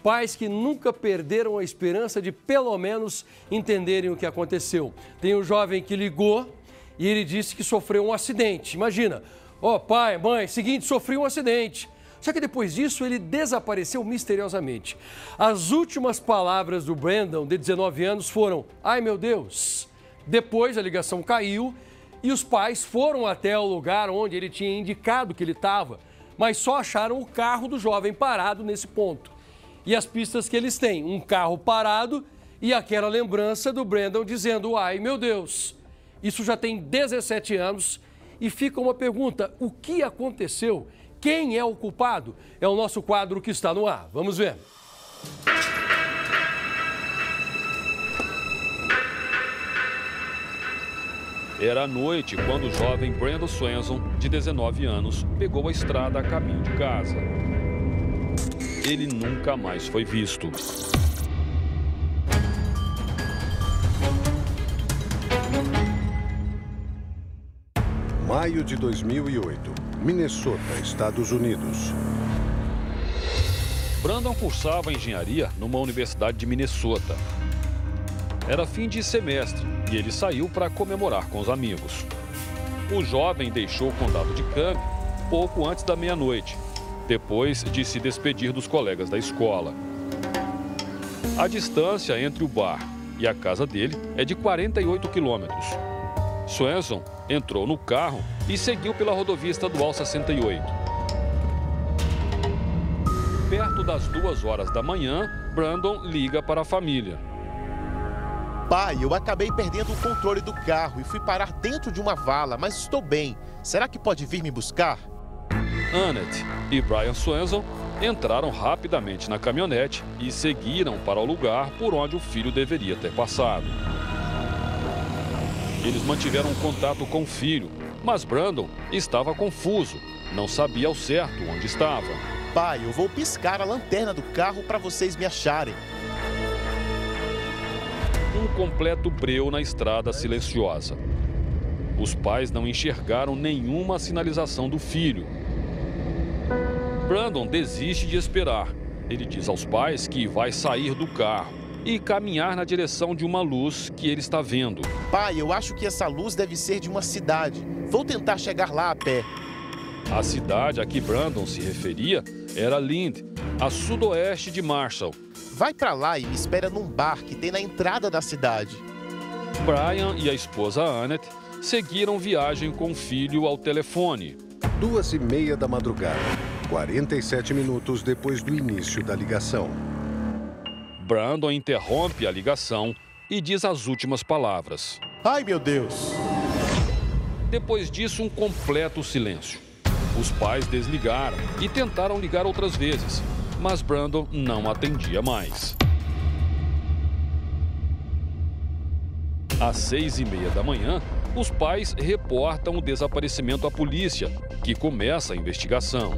pais que nunca perderam a esperança de pelo menos entenderem o que aconteceu. Tem um jovem que ligou e ele disse que sofreu um acidente. Imagina, pai, mãe, seguinte, sofri um acidente. Só que depois disso ele desapareceu misteriosamente. As últimas palavras do Brandon, de 19 anos, foram: ai meu Deus. Depois a ligação caiu e os pais foram até o lugar onde ele tinha indicado que ele estava, mas só acharam o carro do jovem parado nesse ponto. E as pistas que eles têm, um carro parado e aquela lembrança do Brandon dizendo: ai meu Deus. Isso já tem 17 anos e fica uma pergunta: o que aconteceu? Quem é o culpado? É o nosso quadro que está no ar. Vamos ver. Era à noite quando o jovem Brandon Swenson, de 19 anos, pegou a estrada a caminho de casa. Ele nunca mais foi visto. Maio de 2008, Minnesota, Estados Unidos. Brandon cursava engenharia numa universidade de Minnesota. Era fim de semestre e ele saiu para comemorar com os amigos. O jovem deixou o condado de Cobb pouco antes da meia-noite, depois de se despedir dos colegas da escola. A distância entre o bar e a casa dele é de 48 quilômetros. Swenson entrou no carro e seguiu pela rodovia estadual 68. Perto das 2 horas da manhã, Brandon liga para a família. Pai, eu acabei perdendo o controle do carro e fui parar dentro de uma vala, mas estou bem. Será que pode vir me buscar? Annette e Brian Swenson entraram rapidamente na caminhonete e seguiram para o lugar por onde o filho deveria ter passado. Eles mantiveram contato com o filho, mas Brandon estava confuso, não sabia ao certo onde estava. Pai, eu vou piscar a lanterna do carro para vocês me acharem. Um completo breu na estrada silenciosa. Os pais não enxergaram nenhuma sinalização do filho. Brandon desiste de esperar. Ele diz aos pais que vai sair do carro e caminhar na direção de uma luz que ele está vendo. Pai, eu acho que essa luz deve ser de uma cidade. Vou tentar chegar lá a pé. A cidade a que Brandon se referia era Lind, a sudoeste de Marshall. Vai pra lá e me espera num bar que tem na entrada da cidade. Brian e a esposa Annette seguiram viagem com o filho ao telefone. 2h30 da madrugada, 47 minutos depois do início da ligação. Brandon interrompe a ligação e diz as últimas palavras. Ai, meu Deus! Depois disso, um completo silêncio. Os pais desligaram e tentaram ligar outras vezes, mas Brandon não atendia mais. Às 6h30 da manhã, os pais reportam o desaparecimento à polícia, que começa a investigação.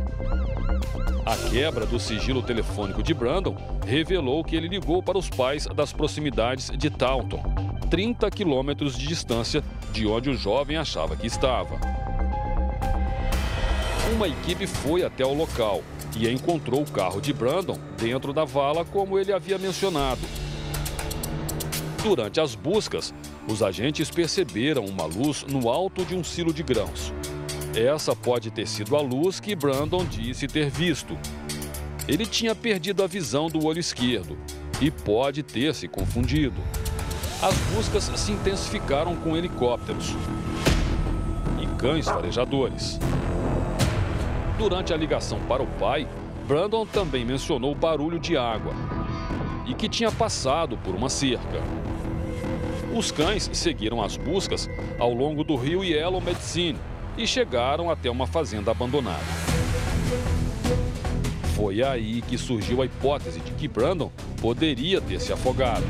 A quebra do sigilo telefônico de Brandon revelou que ele ligou para os pais das proximidades de Taunton, 30 quilômetros de distância de onde o jovem achava que estava. Uma equipe foi até o local e encontrou o carro de Brandon dentro da vala, como ele havia mencionado. Durante as buscas, os agentes perceberam uma luz no alto de um silo de grãos. Essa pode ter sido a luz que Brandon disse ter visto. Ele tinha perdido a visão do olho esquerdo e pode ter se confundido. As buscas se intensificaram com helicópteros e cães farejadores. Durante a ligação para o pai, Brandon também mencionou barulho de água e que tinha passado por uma cerca. Os cães seguiram as buscas ao longo do rio Yellow Medicine e chegaram até uma fazenda abandonada. Foi aí que surgiu a hipótese de que Brandon poderia ter se afogado.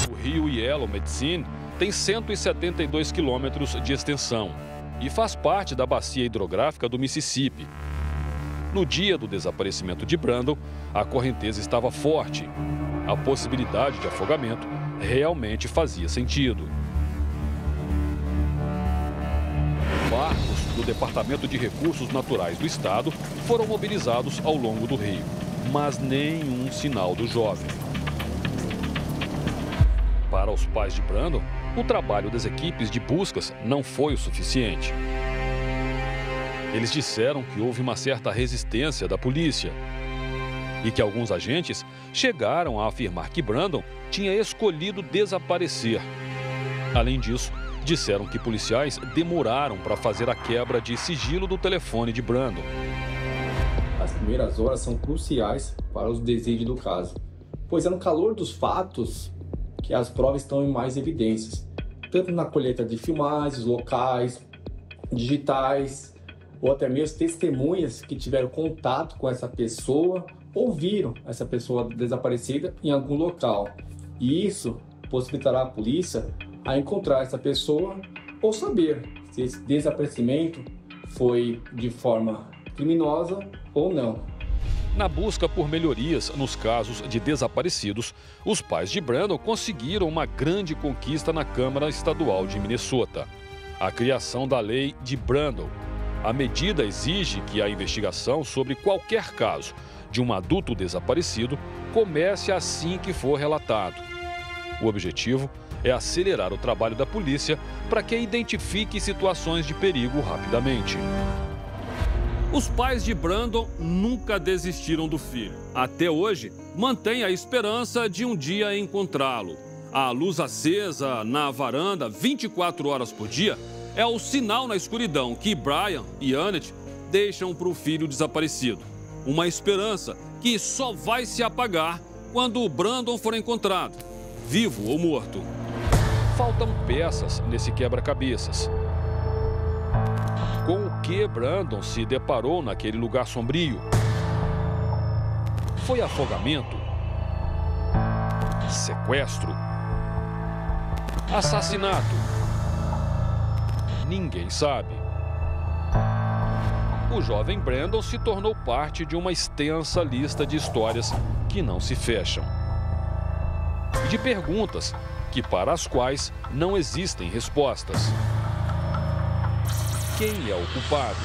O rio Yellow Medicine tem 172 quilômetros de extensão e faz parte da bacia hidrográfica do Mississippi. No dia do desaparecimento de Brandon, a correnteza estava forte. A possibilidade de afogamento realmente fazia sentido. Barcos do Departamento de Recursos Naturais do Estado foram mobilizados ao longo do rio. mas nenhum sinal do jovem. Para os pais de Brandon, o trabalho das equipes de buscas não foi o suficiente. Eles disseram que houve uma certa resistência da polícia e que alguns agentes chegaram a afirmar que Brandon tinha escolhido desaparecer. Além disso, disseram que policiais demoraram para fazer a quebra de sigilo do telefone de Brandon. As primeiras horas são cruciais para os desígnios do caso, pois é no calor dos fatos que as provas estão em mais evidências, tanto na colheita de filmagens, locais, digitais, ou até mesmo testemunhas que tiveram contato com essa pessoa ou viram essa pessoa desaparecida em algum local. E isso possibilitará a polícia a encontrar essa pessoa ou saber se esse desaparecimento foi de forma criminosa ou não. Na busca por melhorias nos casos de desaparecidos, os pais de Brandon conseguiram uma grande conquista na Câmara Estadual de Minnesota: a criação da lei de Brandon. A medida exige que a investigação sobre qualquer caso de um adulto desaparecido comece assim que for relatado. O objetivo é acelerar o trabalho da polícia para que identifique situações de perigo rapidamente. Os pais de Brandon nunca desistiram do filho. Até hoje, mantêm a esperança de um dia encontrá-lo. A luz acesa na varanda 24 horas por dia é o sinal na escuridão que Brian e Annette deixam para o filho desaparecido. Uma esperança que só vai se apagar quando o Brandon for encontrado, vivo ou morto. Faltam peças nesse quebra-cabeças. Com o que Brandon se deparou naquele lugar sombrio? Foi afogamento? Sequestro? Assassinato? Ninguém sabe. O jovem Brandon se tornou parte de uma extensa lista de histórias que não se fecham. E de perguntas para as quais não existem respostas. Quem é o culpado?